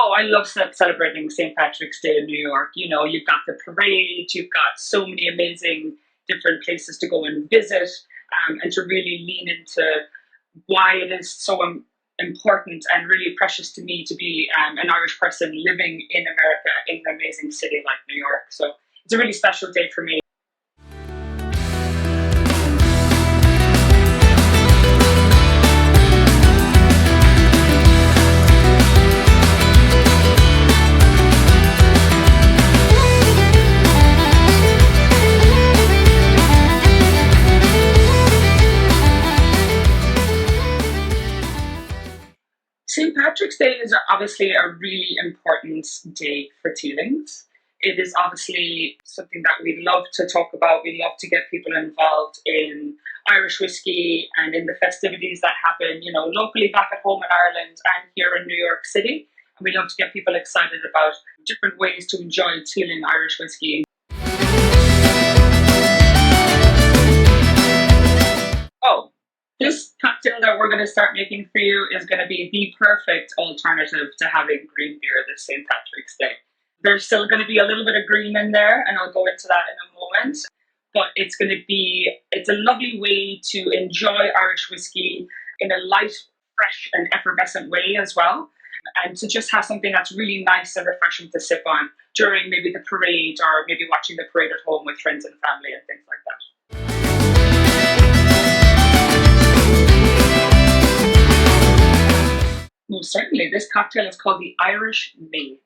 Oh, I love celebrating St. Patrick's Day in New York. You know, you've got the parade, you've got so many amazing different places to go and visit, and to really lean into why it is so important and really precious to me to be an Irish person living in America in an amazing city like New York. So it's a really special day for me. St. Patrick's Day is obviously a really important day for Teelings. It is obviously something that we love to talk about. We love to get people involved in Irish whiskey and in the festivities that happen, you know, locally back at home in Ireland and here in New York City. And we love to get people excited about different ways to enjoy Teeling Irish whiskey. Oh, this cocktail that we're going to start making for you is going to be the perfect alternative to having green beer this St. Patrick's Day. There's still going to be a little bit of green in there, and I'll go into that in a moment. But it's a lovely way to enjoy Irish whiskey in a light, fresh, and effervescent way as well. And to just have something that's really nice and refreshing to sip on during maybe the parade or maybe watching the parade at home with friends and family and things like that. Most certainly. This cocktail is called the Irish Maid.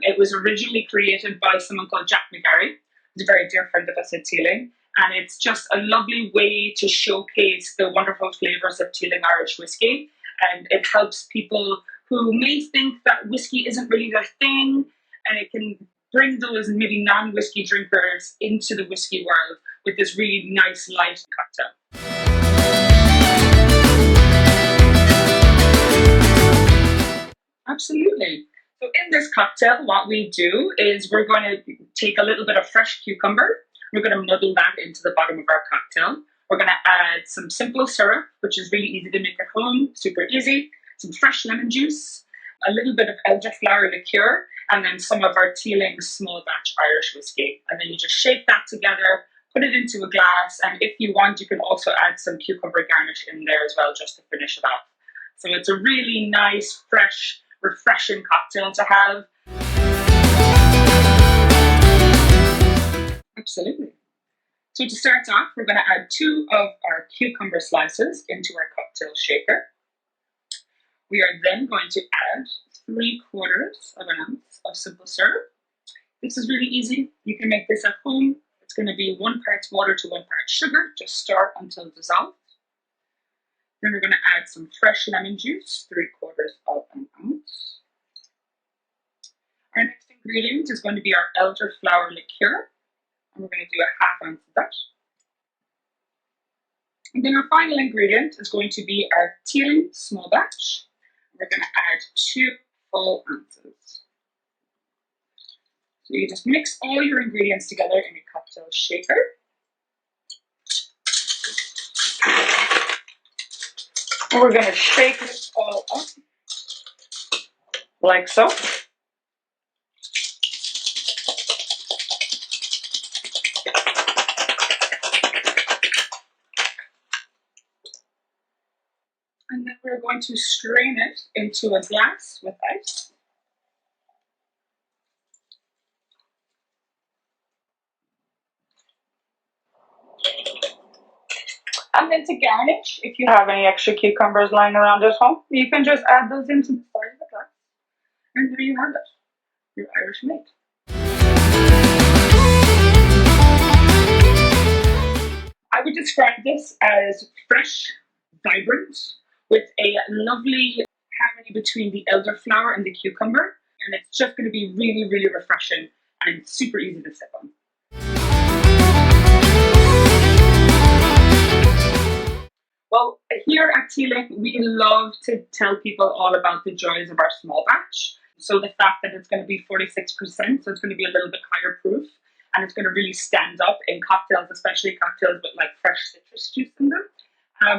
It was originally created by someone called Jack McGarry, who's a very dear friend of us at Teeling. And it's just a lovely way to showcase the wonderful flavours of Teeling Irish whiskey. And it helps people who may think that whiskey isn't really their thing, and it can bring those maybe non-whiskey drinkers into the whiskey world with this really nice, light cocktail. Absolutely. So in this cocktail, what we do is we're going to take a little bit of fresh cucumber. We're going to muddle that into the bottom of our cocktail. We're going to add some simple syrup, which is really easy to make at home, super easy. Some fresh lemon juice, a little bit of elderflower liqueur, and then some of our Teeling small batch Irish whiskey. And then you just shake that together, put it into a glass, and if you want, you can also add some cucumber garnish in there as well, just to finish it off. So it's a really nice, fresh, refreshing cocktail to have. Absolutely. So to start off, we're going to add 2 of our cucumber slices into our cocktail shaker. We are then going to add 3/4 of an ounce of simple syrup. This is really easy. You can make this at home. It's going to be 1 part water to 1 part sugar. Just stir until dissolved. Then we're going to add some fresh lemon juice, 3/4 of an ounce. Our next ingredient is going to be our elderflower liqueur, and we're going to do a 1/2 ounce of that. And then our final ingredient is going to be our Teeling small batch. We're going to add 2 full ounces. So you just mix all your ingredients together in a cocktail shaker. And we're going to shake this all up, like so. And then we're going to strain it into a glass with ice. And then to garnish, if you have any extra cucumbers lying around at home, you can just add those into the side of the glass. And there you have it, your Irish Maid. I would describe this as fresh, vibrant, with a lovely harmony between the elderflower and the cucumber. And it's just going to be really, really refreshing and super easy to sip on. Well, here at Teeling, we love to tell people all about the joys of our small batch. So the fact that it's going to be 46%, so it's going to be a little bit higher proof, and it's going to really stand up in cocktails, especially cocktails with like fresh citrus juice in them.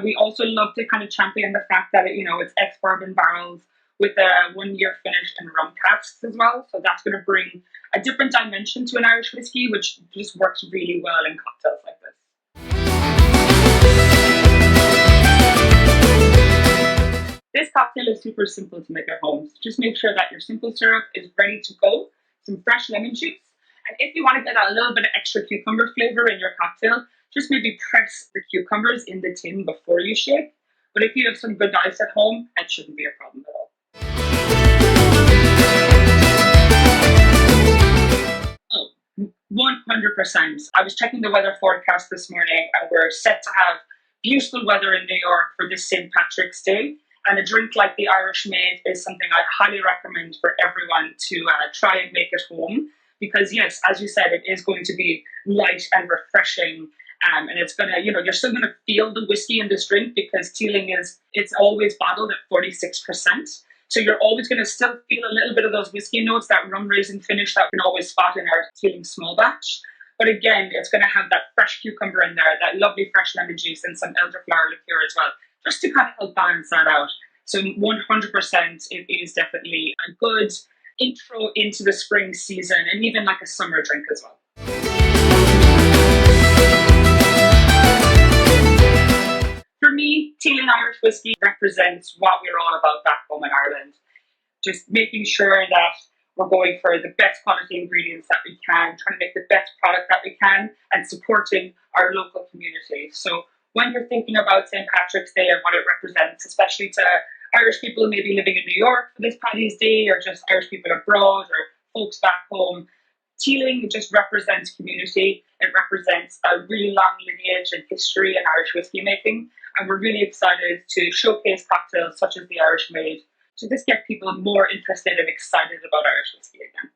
We also love to kind of champion the fact that it's ex-bourbon barrels with a 1-year finish and rum casks as well. So that's going to bring a different dimension to an Irish whiskey, which just works really well in cocktails like this. This cocktail is super simple to make at home. So just make sure that your simple syrup is ready to go, some fresh lemon juice. And if you want to get a little bit of extra cucumber flavor in your cocktail, just maybe press the cucumbers in the tin before you shake. But if you have some good ice at home, that shouldn't be a problem at all. 100%. I was checking the weather forecast this morning and we're set to have beautiful weather in New York for this St. Patrick's Day. And a drink like the Irish Maid is something I highly recommend for everyone to try and make at home. Because yes, as you said, it is going to be light and refreshing. And it's going to, you're still going to feel the whiskey in this drink because Teeling it's always bottled at 46%. So you're always going to still feel a little bit of those whiskey notes, that rum raisin finish that we can always spot in our Teeling small batch. But again, it's going to have that fresh cucumber in there, that lovely fresh lemon juice and some elderflower liqueur as well, just to kind of help balance that out. So 100% it is definitely a good intro into the spring season and even like a summer drink as well. For me, Teeling Irish Whiskey represents what we're all about back home in Ireland. Just making sure that we're going for the best quality ingredients that we can, trying to make the best product that we can, and supporting our local community. So when you're thinking about St. Patrick's Day and what it represents, especially to Irish people maybe living in New York for this Paddy's Day, or just Irish people abroad, or folks back home, Teeling just represents community. It represents a really long lineage and history in Irish whiskey making. And we're really excited to showcase cocktails such as the Irish Maid to just get people more interested and excited about Irish whiskey again.